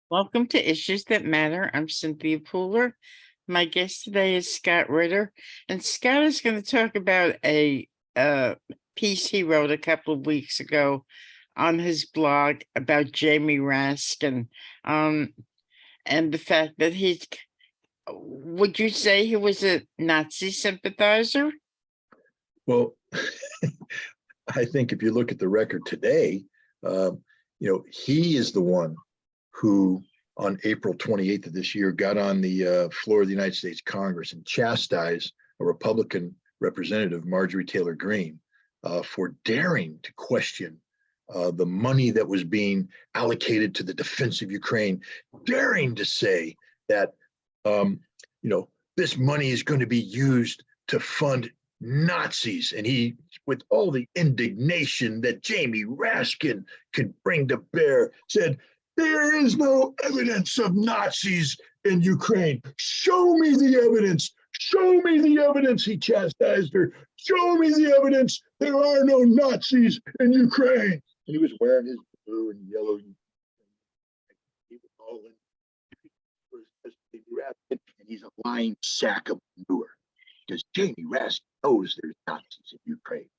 Welcome to Issues That Matter. I'm Cynthia Pooler. My guest today is Scott Ritter, and Scott is going to talk about a piece he wrote a couple of weeks ago on his blog about Jamie Raskin, and the fact that would you say he was a Nazi sympathizer? Well, I think if you look at the record today, he is the one who on April 28th of this year got on the floor of the United States Congress and chastised a Republican representative, Marjorie Taylor Greene, for daring to question the money that was being allocated to the defense of Ukraine, daring to say that, this money is going to be used to fund Nazis. And he, with all the indignation that Jamie Raskin could bring to bear, said, "There is no evidence of Nazis in Ukraine. Show me the evidence. Show me the evidence," he chastised her. "Show me the evidence. There are no Nazis in Ukraine." And he was wearing his blue and yellow. He was all in. And he's a lying sack of manure because Jamie Raskin knows there's Nazis in Ukraine.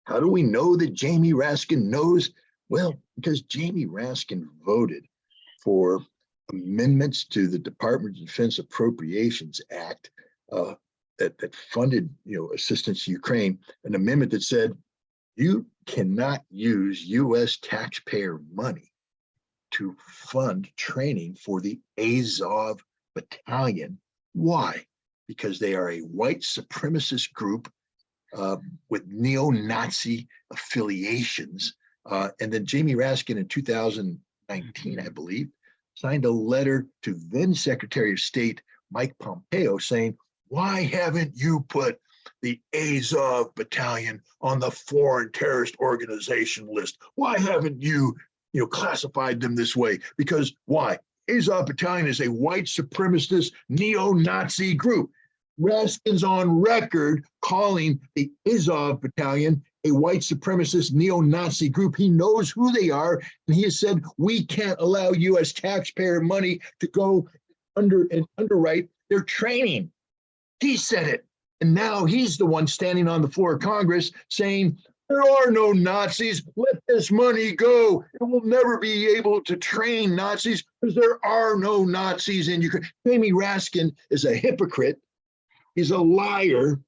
How do we know that Jamie Raskin knows? Well, because Jamie Raskin voted for amendments to the Department of Defense Appropriations Act that funded, assistance to Ukraine, an amendment that said you cannot use U.S. taxpayer money to fund training for the Azov Battalion. Why? Because they are a white supremacist group with neo-Nazi affiliations. And then Jamie Raskin in 2019, I believe, signed a letter to then Secretary of State Mike Pompeo saying, "Why haven't you put the Azov Battalion on the foreign terrorist organization list? Why haven't you, classified them this way? Because why? Azov Battalion is a white supremacist neo-Nazi group." Raskin's on record calling the Azov Battalion a white supremacist neo-Nazi group. He knows who they are, and he has said we can't allow U.S. taxpayer money to go underwrite their training. He said it, and now he's the one standing on the floor of Congress saying there are no Nazis. Let this money go. It will never be able to train Nazis because there are no Nazis in Ukraine. Jamie Raskin is a hypocrite. He's a liar.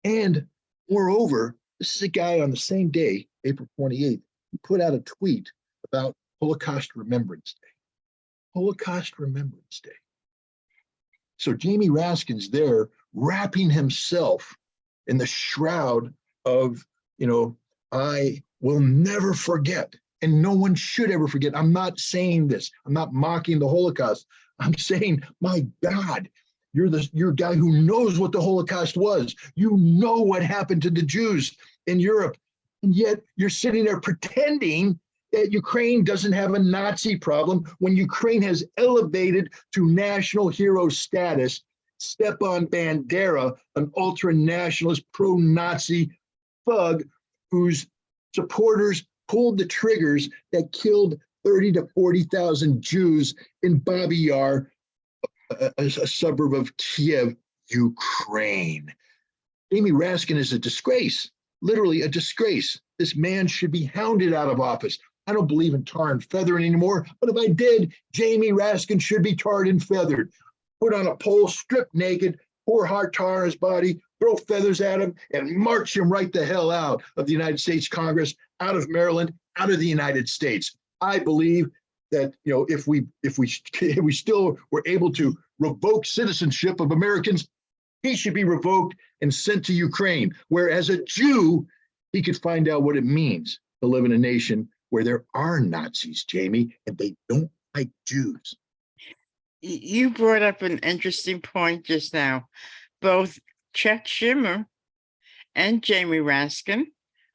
And moreover, this is a guy on the same day, April 28th, he put out a tweet about Holocaust Remembrance Day. Holocaust Remembrance Day. So Jamie Raskin's there wrapping himself in the shroud of, I will never forget. And no one should ever forget. I'm not saying this. I'm not mocking the Holocaust. I'm saying, my God, you're a guy who knows what the Holocaust was. You know what happened to the Jews in Europe. And yet you're sitting there pretending that Ukraine doesn't have a Nazi problem when Ukraine has elevated to national hero status Stepan Bandera, an ultra-nationalist, pro-Nazi thug whose supporters pulled the triggers that killed 30 to 40,000 Jews in Babi Yar, a suburb of Kiev, Ukraine. Jamie Raskin is a disgrace, literally a disgrace. This man should be hounded out of office. I don't believe in tar and feathering anymore, but if I did, Jamie Raskin should be tarred and feathered. Put on a pole, strip naked, pour hard tar on his body, throw feathers at him, and march him right the hell out of the United States Congress, out of Maryland, out of the United States. I believe that if we still were able to revoke citizenship of Americans, he should be revoked and sent to Ukraine, where as a Jew, he could find out what it means to live in a nation where there are Nazis, Jamie, and they don't like Jews. You brought up an interesting point just now. Both Chuck Schumer and Jamie Raskin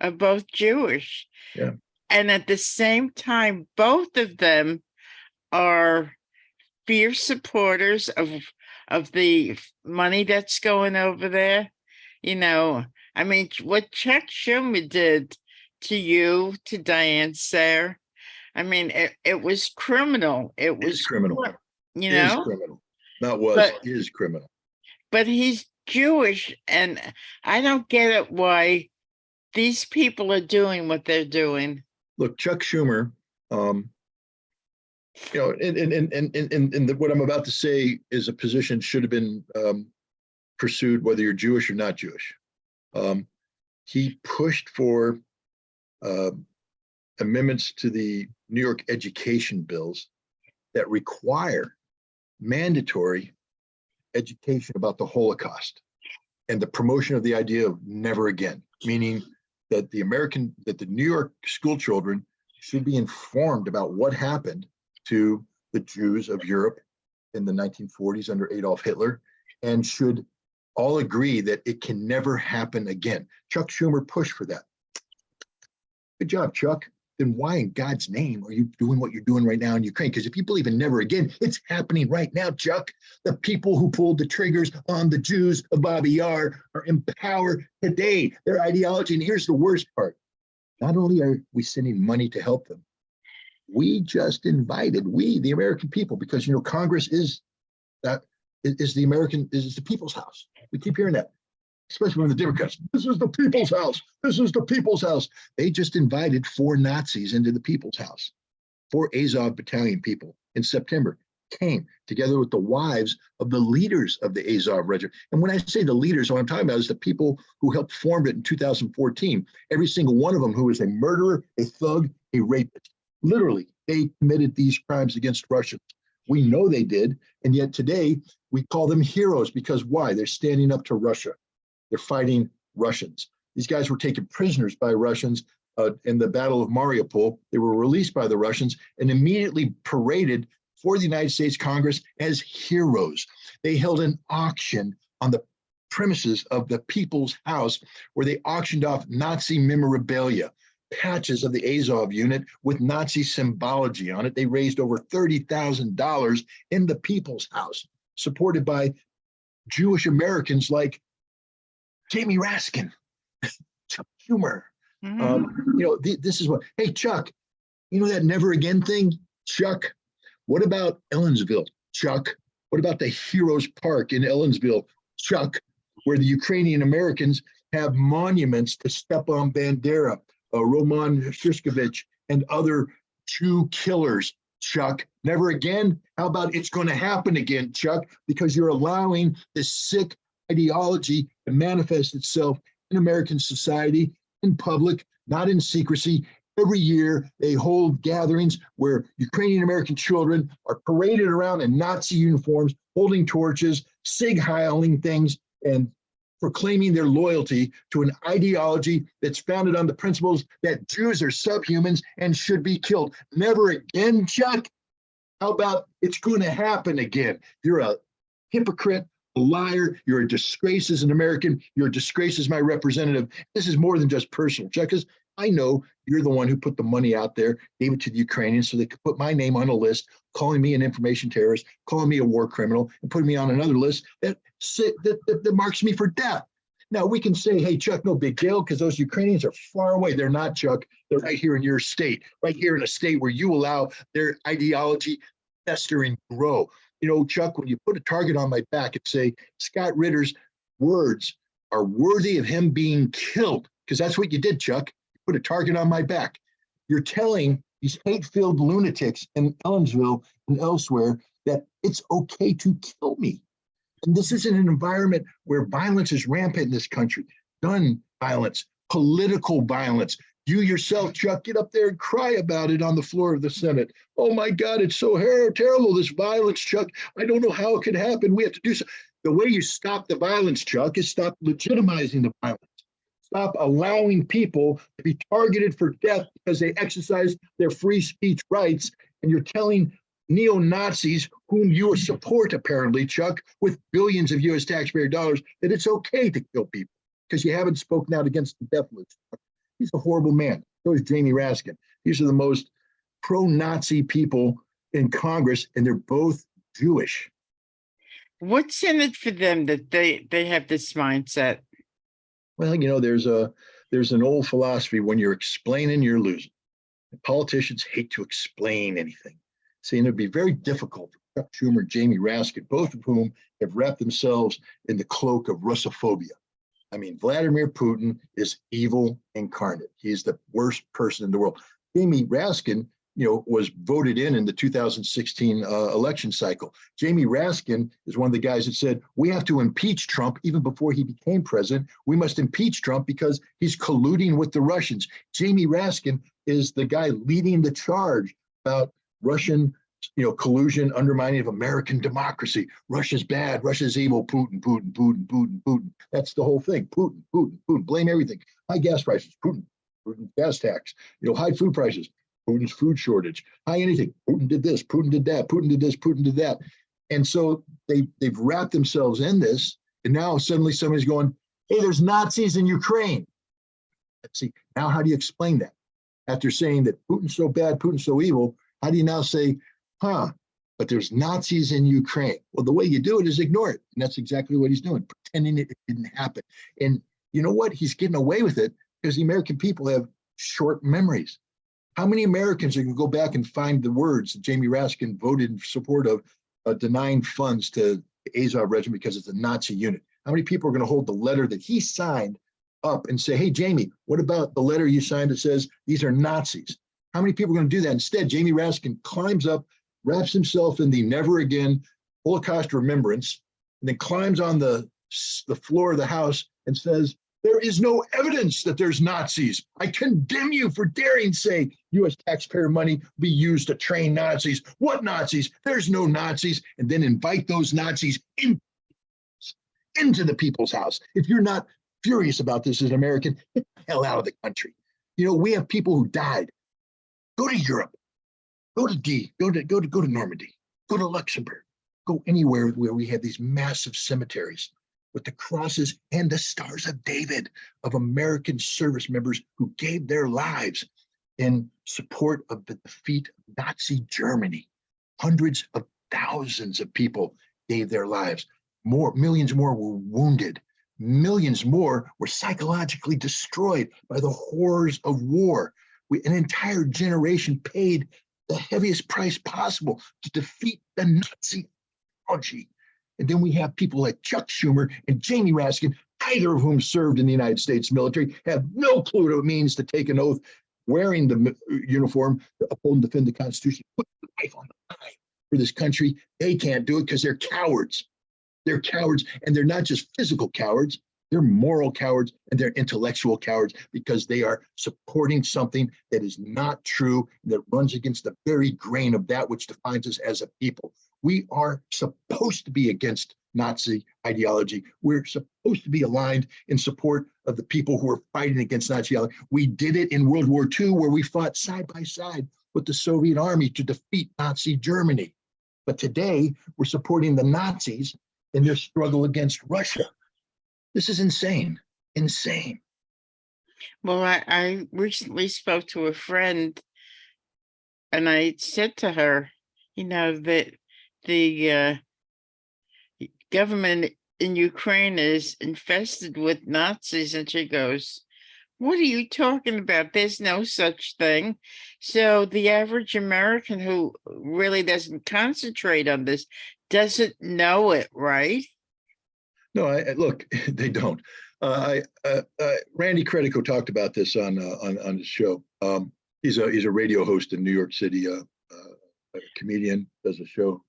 are both Jewish. Yeah. And at the same time, both of them are fierce supporters of the money that's going over there. What Chuck Schumer did to you, to Diane Sayre, I mean, it was criminal. It Is was, criminal. you Is know, criminal. Not was, but is criminal. he's Jewish, and I don't get it why these people are doing what they're doing. Look, Chuck Schumer, and what I'm about to say is a position should have been pursued, whether you're Jewish or not Jewish. He pushed for amendments to the New York education bills that require mandatory education about the Holocaust and the promotion of the idea of never again, meaning that the New York school children should be informed about what happened to the Jews of Europe in the 1940s under Adolf Hitler, and should all agree that it can never happen again. Chuck Schumer pushed for that. Good job, Chuck. Then why in God's name are you doing what you're doing right now in Ukraine? Because if you believe in never again, it's happening right now, Chuck. The people who pulled the triggers on the Jews of Babi Yar are in power today. Their ideology, and here's the worst part. Not only are we sending money to help them, we just invited, the American people, because, Congress is the people's house. We keep hearing that, especially from the Democrats. This is the people's house. This is the people's house. They just invited 4 Nazis into the people's house. 4 Azov battalion people in September came together with the wives of the leaders of the Azov regiment. And when I say the leaders, what I'm talking about is the people who helped form it in 2014. Every single one of them who was a murderer, a thug, a rapist. Literally, they committed these crimes against Russians. We know they did. And yet today we call them heroes because why? They're standing up to Russia. They're fighting Russians. These guys were taken prisoners by Russians in the Battle of Mariupol. They were released by the Russians and immediately paraded for the United States Congress as heroes. They held an auction on the premises of the People's House where they auctioned off Nazi memorabilia, patches of the Azov unit with Nazi symbology on it. They raised over $30,000 in the People's House, supported by Jewish Americans like Jamie Raskin, Chuck Schumer. This is what, hey, Chuck, that never again thing, Chuck? What about Ellensville, Chuck? What about the Heroes Park in Ellensville, Chuck, where the Ukrainian Americans have monuments to Stepan Bandera, Roman Shishkovich, and other Jew killers, Chuck? Never again? How about it's going to happen again, Chuck, because you're allowing this sick ideology to manifest itself in American society, in public, not in secrecy. Every year they hold gatherings where Ukrainian American children are paraded around in Nazi uniforms, holding torches, sig heiling things, and proclaiming their loyalty to an ideology that's founded on the principles that Jews are subhumans and should be killed. Never again, Chuck? How about it's going to happen again? You're a hypocrite, a liar. You're a disgrace as an American. You're a disgrace as my representative. This is more than just personal, Chuck, because I know you're the one who put the money out there, gave it to the Ukrainians so they could put my name on a list, calling me an information terrorist, calling me a war criminal, and putting me on another list that marks me for death. Now, we can say, hey, Chuck, no big deal, because those Ukrainians are far away. They're not, Chuck. They're right here in your state, right here in a state where you allow their ideology fester and grow. Chuck, when you put a target on my back and say, Scott Ritter's words are worthy of him being killed, because that's what you did, Chuck. You put a target on my back. You're telling these hate-filled lunatics in Ellensville and elsewhere that it's okay to kill me. And this isn't an environment where violence is rampant in this country. Gun violence, political violence. You yourself, Chuck, get up there and cry about it on the floor of the Senate. Oh my God, it's so terrible, this violence, Chuck. I don't know how it could happen. We have to do so. The way you stop the violence, Chuck, is stop legitimizing the violence. Stop allowing people to be targeted for death because they exercise their free speech rights. And you're telling neo-Nazis, whom you support apparently, Chuck, with billions of US taxpayer dollars, that it's okay to kill people because you haven't spoken out against the death list. He's a horrible man. So is Jamie Raskin. These are the most pro-Nazi people in Congress, and they're both Jewish. What's in it for them that they have this mindset? Well, there's an old philosophy: when you're explaining, you're losing. Politicians hate to explain anything, saying it'd be very difficult for Chuck Schumer and Jamie Raskin, both of whom have wrapped themselves in the cloak of Russophobia. I mean, Vladimir Putin is evil incarnate. He's the worst person in the world. Jamie Raskin, was voted in the 2016 election cycle. Jamie Raskin is one of the guys that said, we have to impeach Trump even before he became president. We must impeach Trump because he's colluding with the Russians. Jamie Raskin is the guy leading the charge about Russian collusion, undermining of American democracy. Russia's bad. Russia's evil. Putin, Putin, Putin, Putin, Putin. That's the whole thing. Putin, Putin, Putin. Blame everything. High gas prices. Putin. Putin gas tax. High food prices. Putin's food shortage. High anything. Putin did this. Putin did that. Putin did this. Putin did that. And so they've wrapped themselves in this. And now suddenly somebody's going, hey, there's Nazis in Ukraine. Let's see. Now, how do you explain that? After saying that Putin's so bad, Putin's so evil, how do you now say, but there's Nazis in Ukraine? Well, the way you do it is ignore it. And that's exactly what he's doing, pretending it didn't happen. And you know what? He's getting away with it because the American people have short memories. How many Americans are going to go back and find the words that Jamie Raskin voted in support of denying funds to the Azov regiment because it's a Nazi unit? How many people are going to hold the letter that he signed up and say, hey, Jamie, what about the letter you signed that says these are Nazis? How many people are going to do that? Instead, Jamie Raskin climbs up, wraps himself in the never again Holocaust remembrance, and then climbs on the floor of the House and says, there is no evidence that there's Nazis. I condemn you for daring to say U.S. taxpayer money be used to train Nazis. What Nazis? There's no Nazis. And then invite those Nazis into the people's house. If you're not furious about this as an American, get the hell out of the country. We have people who died. Go to Europe. Go to Normandy. Go to Luxembourg. Go anywhere where we have these massive cemeteries with the crosses and the stars of David of American service members who gave their lives in support of the defeat of Nazi Germany. Hundreds of thousands of people gave their lives. Millions more were wounded. Millions more were psychologically destroyed by the horrors of war. An entire generation paid the heaviest price possible to defeat the Nazi ideology. And then we have people like Chuck Schumer and Jamie Raskin, either of whom served in the United States military, have no clue what it means to take an oath wearing the uniform to uphold and defend the Constitution, put life on the line for this country. They can't do it because they're cowards. They're cowards, and they're not just physical cowards. They're moral cowards and they're intellectual cowards because they are supporting something that is not true, that runs against the very grain of that which defines us as a people. We are supposed to be against Nazi ideology. We're supposed to be aligned in support of the people who are fighting against Nazi ideology. We did it in World War II, where we fought side by side with the Soviet army to defeat Nazi Germany. But today, we're supporting the Nazis in their struggle against Russia. This is insane, insane. Well, I recently spoke to a friend and I said to her, that the government in Ukraine is infested with Nazis. And she goes, what are you talking about? There's no such thing. So the average American who really doesn't concentrate on this doesn't know it, right? No, look, they don't. Randy Credico talked about this on his show. He's a radio host in New York City, a comedian, does a show.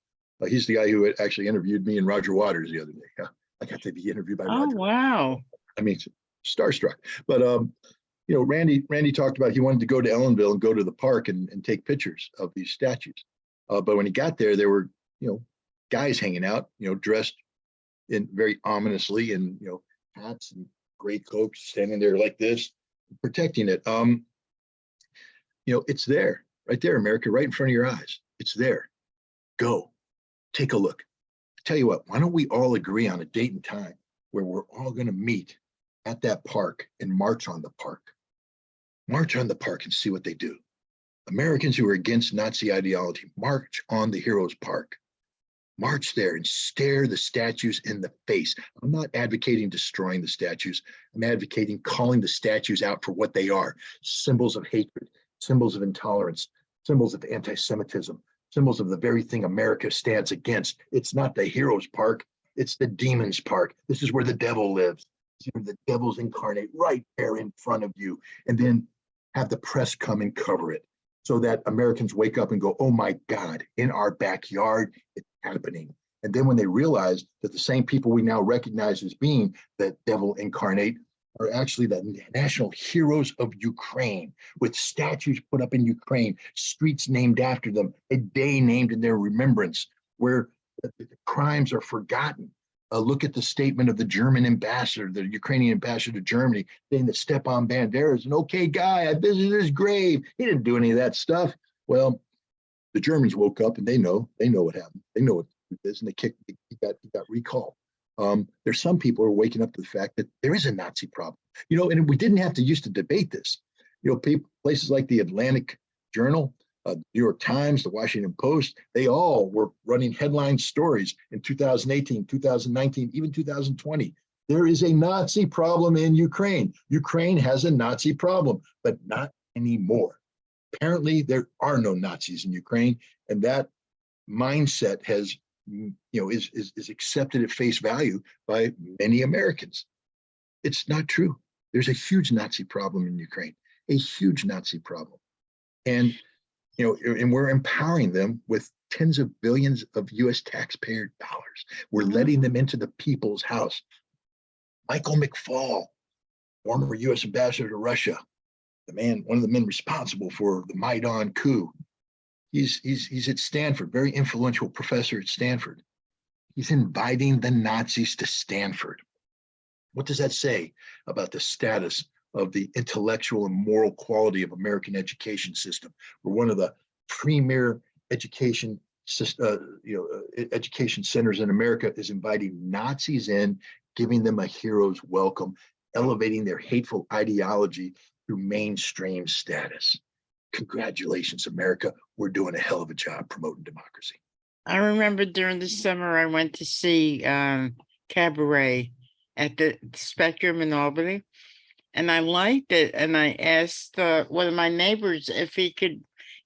He's the guy who actually interviewed me and Roger Waters the other day. I got to be interviewed by Roger. Oh, wow. I mean, starstruck. But Randy talked about he wanted to go to Ellenville and go to the park and take pictures of these statues. But when he got there were guys hanging out, dressed in very ominously in hats and gray cloaks, standing there like this, protecting it. It's there, right there, America, right in front of your eyes. It's there. Go, take a look. Tell you what, why don't we all agree on a date and time where we're all going to meet at that park and march on the park. March on the park and see what they do. Americans who are against Nazi ideology, march on the Heroes Park. March there and stare the statues in the face. I'm not advocating destroying the statues. I'm advocating calling the statues out for what they are, symbols of hatred. symbols of intolerance, symbols of anti-Semitism, symbols of the very thing America stands against. It's not the hero's park, it's the demon's park. This is where the devil lives. This is where the devil's incarnate right there in front of you. And then have the press come and cover it so that Americans wake up and go, oh my God, in our backyard, it's happening. And then when they realize that the same people we now recognize as being the devil incarnate are actually the national heroes of Ukraine, with statues put up in Ukraine, streets named after them, a day named in their remembrance, where the crimes are forgotten. Look at the statement of the German ambassador, the Ukrainian ambassador to Germany, saying that Stepan Bandera is an okay guy. I visited his grave. He didn't do any of that stuff. Well, the Germans woke up and they know what happened. They know what it is, and he got recalled. There's some people who are waking up to the fact that there is a Nazi problem. And we didn't have to used to debate this. Places like the Atlantic Journal, New York Times, the Washington Post, they all were running headline stories in 2018, 2019, even 2020. There is a Nazi problem in Ukraine. Ukraine has a Nazi problem, but not anymore. Apparently, there are no Nazis in Ukraine, and that mindset has, is accepted at face value by many Americans. It's not true. There's a huge Nazi problem in Ukraine, a huge Nazi problem. And and we're empowering them with tens of billions of US taxpayer dollars. We're letting them into the people's house. Michael McFaul, former US ambassador to Russia, one of the men responsible for the Maidan coup. He's at Stanford, very influential professor at Stanford. He's inviting the Nazis to Stanford. What does that say about the status of the intellectual and moral quality of American education system? We're one of the premier education centers in America is inviting Nazis in, giving them a hero's welcome, elevating their hateful ideology through mainstream status. Congratulations, America. We're doing a hell of a job promoting democracy. I remember during the summer I went to see Cabaret at the Spectrum in Albany, and I liked it. And I asked one of my neighbors if he could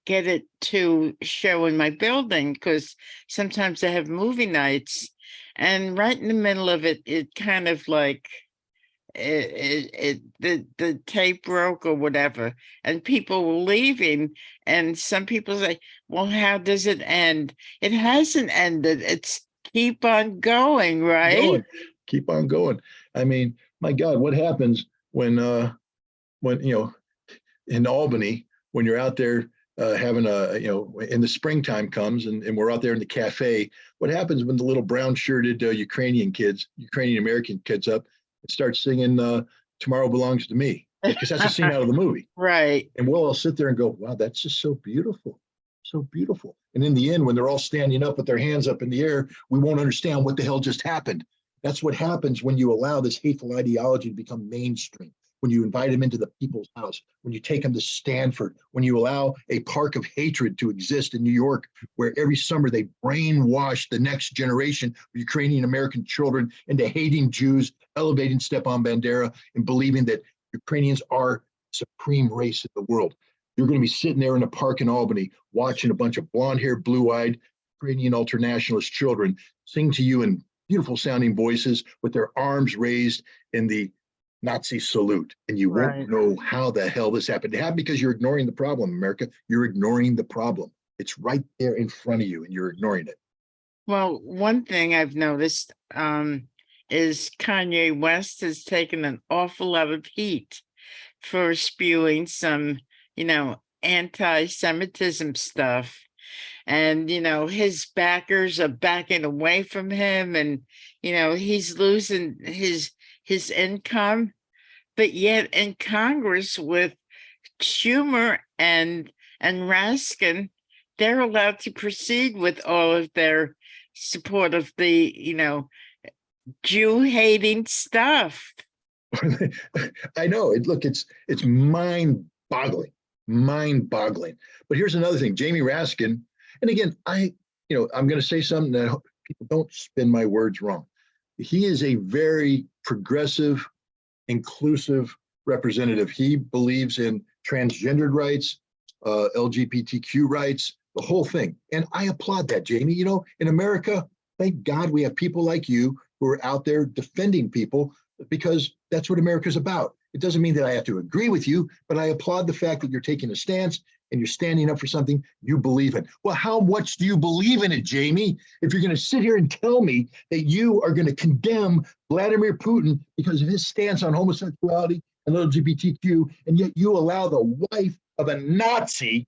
get it to show in my building, because sometimes they have movie nights. And right in the middle of it, it kind of like the tape broke or whatever, and people were leaving. And some people say, well, how does it end? It hasn't ended. It's keep on going, right? Keep on going. I mean, my God, what happens when in Albany, when you're out there having in the springtime comes and we're out there in the cafe, what happens when the little brown shirted Ukrainian American kids up and start singing Tomorrow Belongs to Me? Because that's a scene out of the movie. Right. And we'll all sit there and go, wow, that's just so beautiful. So beautiful. And in the end, when they're all standing up with their hands up in the air, we won't understand what the hell just happened. That's what happens when you allow this hateful ideology to become mainstream, when you invite them into the people's house, when you take them to Stanford, when you allow a park of hatred to exist in New York, where every summer they brainwash the next generation of Ukrainian American children into hating Jews, elevating Stepan Bandera, and believing that Ukrainians are the supreme race in the world. You're going to be sitting there in a park in Albany watching a bunch of blonde-haired, blue-eyed Ukrainian ultranationalist children sing to you in beautiful sounding voices with their arms raised in the Nazi salute. And you won't know how the hell this happened. It happened because you're ignoring the problem, America. You're ignoring the problem. It's right there in front of you and you're ignoring it. Well, one thing I've noticed is Kanye West has taken an awful lot of heat for spewing some, anti-Semitism stuff. And, his backers are backing away from him, and, he's losing his income. But yet in Congress with Schumer and Raskin, they're allowed to proceed with all of their support of the, Jew-hating stuff. I know. It's mind-boggling. But here's another thing. Jamie Raskin, and again, I'm going to say something that people don't spin my words wrong. He is a very progressive, inclusive representative. He believes in transgendered rights, LGBTQ rights, the whole thing. And I applaud that, Jamie. You know, in America, thank God we have people like you who are out there defending people, because that's what America's about. It doesn't mean that I have to agree with you, but I applaud the fact that you're taking a stance and you're standing up for something you believe in. Well, how much do you believe in it, Jamie? If you're going to sit here and tell me that you are going to condemn Vladimir Putin because of his stance on homosexuality and LGBTQ, and yet you allow the wife of a Nazi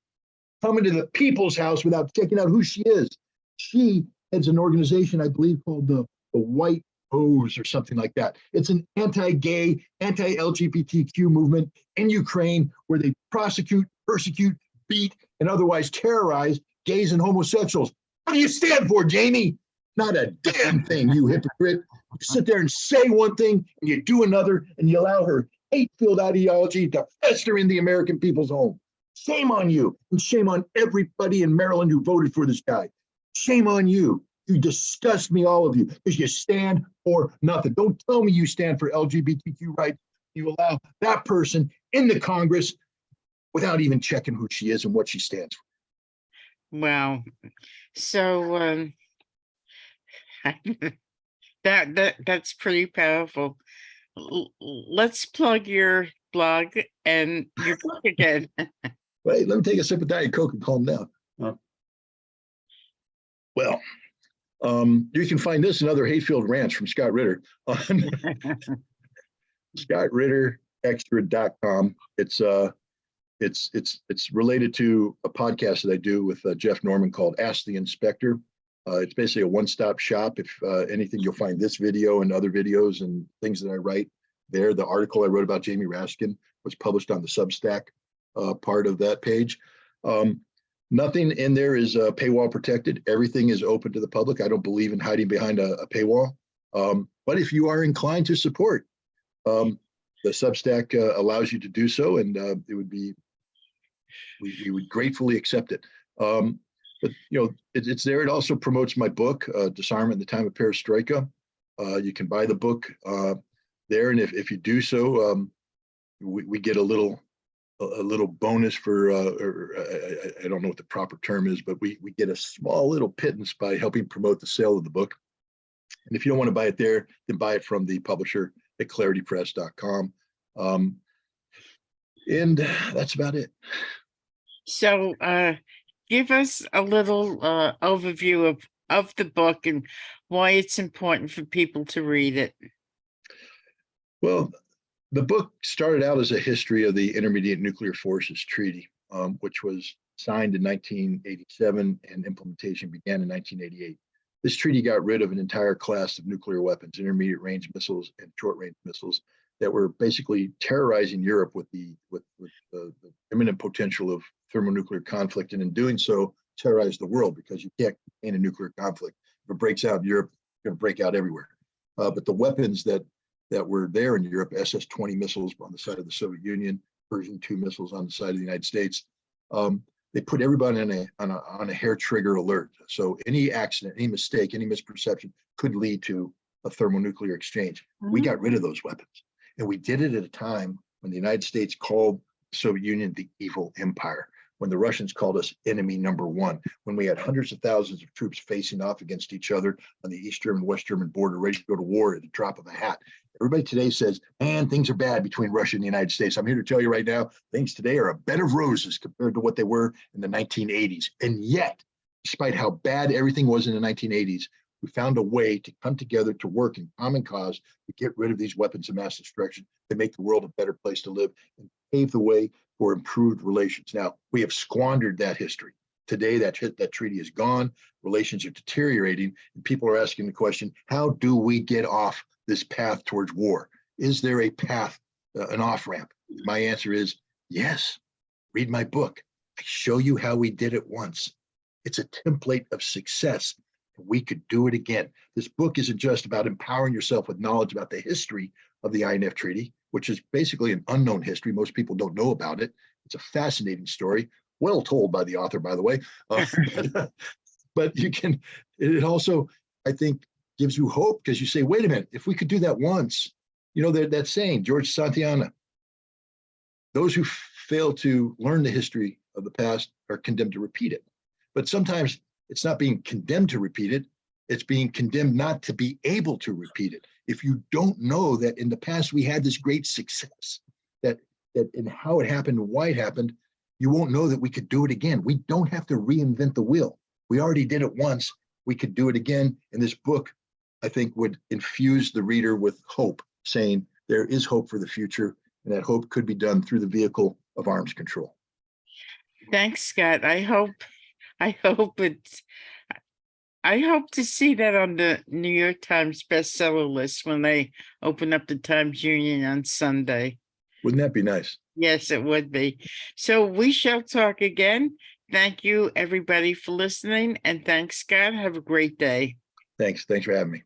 come into the People's House without checking out who she is. She heads an organization, I believe, called the White Hose or something like that. It's an anti-gay, anti-LGBTQ movement in Ukraine where they prosecute, persecute, beat, and otherwise terrorize gays and homosexuals. What do you stand for, Jamie? Not a damn thing, you hypocrite. You sit there and say one thing and you do another, and you allow her hate-filled ideology to fester in the American people's home. Shame on you, and shame on everybody in Maryland who voted for this guy. Shame on you. You disgust me, all of you, because you stand for nothing. Don't tell me you stand for LGBTQ rights. You allow that person in the Congress without even checking who she is and what she stands for. Wow. So that's pretty powerful. Let's plug your blog and your book again. Wait, let me take a sip of Diet Coke and calm down. Well, you can find this and other hate-filled rants from Scott Ritter on ScottRitterExtra.com. It's related to a podcast that I do with Jeff Norman called Ask the Inspector. It's basically a one-stop shop. If anything, you'll find this video and other videos and things that I write there. The article I wrote about Jamie Raskin was published on the Substack part of that page. Nothing in there is paywall protected. Everything is open to the public. I don't believe in hiding behind a paywall. But if you are inclined to support, the Substack allows you to do so, and it would be, we would gratefully accept it. But you know, it's there. It also promotes my book, Disarmament in the Time of Perestroika. You can buy the book there, and if you do so, we get a little bonus for, I don't know what the proper term is, but we get a small little pittance by helping promote the sale of the book. And if you don't want to buy it there, then buy it from the publisher at claritypress.com. And that's about it. So give us a little overview of the book and why it's important for people to read it. Well, the book started out as a history of the Intermediate Nuclear Forces Treaty, which was signed in 1987 and implementation began in 1988. This treaty got rid of an entire class of nuclear weapons, intermediate range missiles and short range missiles, that were basically terrorizing Europe with the imminent potential of thermonuclear conflict, and in doing so, terrorize the world, because you can't contain a nuclear conflict. If it breaks out in Europe, it's going to break out everywhere. But the weapons that were there in Europe, SS-20 missiles on the side of the Soviet Union, Version 2 missiles on the side of the United States, they put everybody on a hair trigger alert. So any accident, any mistake, any misperception could lead to a thermonuclear exchange. We got rid of those weapons. And we did it at a time when the United States called the Soviet Union the evil empire, when the Russians called us enemy number one, when we had hundreds of thousands of troops facing off against each other on the East German, West German border, ready to go to war at the drop of a hat. Everybody today says, man, things are bad between Russia and the United States. I'm here to tell you right now, things today are a bed of roses compared to what they were in the 1980s. And yet, despite how bad everything was in the 1980s, we found a way to come together to work in common cause to get rid of these weapons of mass destruction, to make the world a better place to live and pave the way for improved relations. Now, we have squandered that history. Today, that treaty is gone, relations are deteriorating, and people are asking the question, how do we get off this path towards war? Is there a path, an off-ramp? My answer is yes. Read my book. I show you how we did it once. It's a template of success. We could do it again. This book isn't just about empowering yourself with knowledge about the history of the INF Treaty, which is basically an unknown history. Most people don't know about it. It's a fascinating story, well told by the author, by the way. But it also, I think, gives you hope, because you say, wait a minute, if we could do that once, you know, that saying, George Santayana, those who fail to learn the history of the past are condemned to repeat it. But sometimes it's not being condemned to repeat it. It's being condemned not to be able to repeat it. If you don't know that in the past we had this great success, that in how it happened and why it happened, you won't know that we could do it again. We don't have to reinvent the wheel. We already did it once. We could do it again. And this book, I think, would infuse the reader with hope, saying there is hope for the future, and that hope could be done through the vehicle of arms control. Thanks, Scott. I hope to see that on the New York Times bestseller list when they open up the Times Union on Sunday. Wouldn't that be nice? Yes, it would be. So we shall talk again. Thank you, everybody, for listening. And thanks, Scott. Have a great day. Thanks for having me.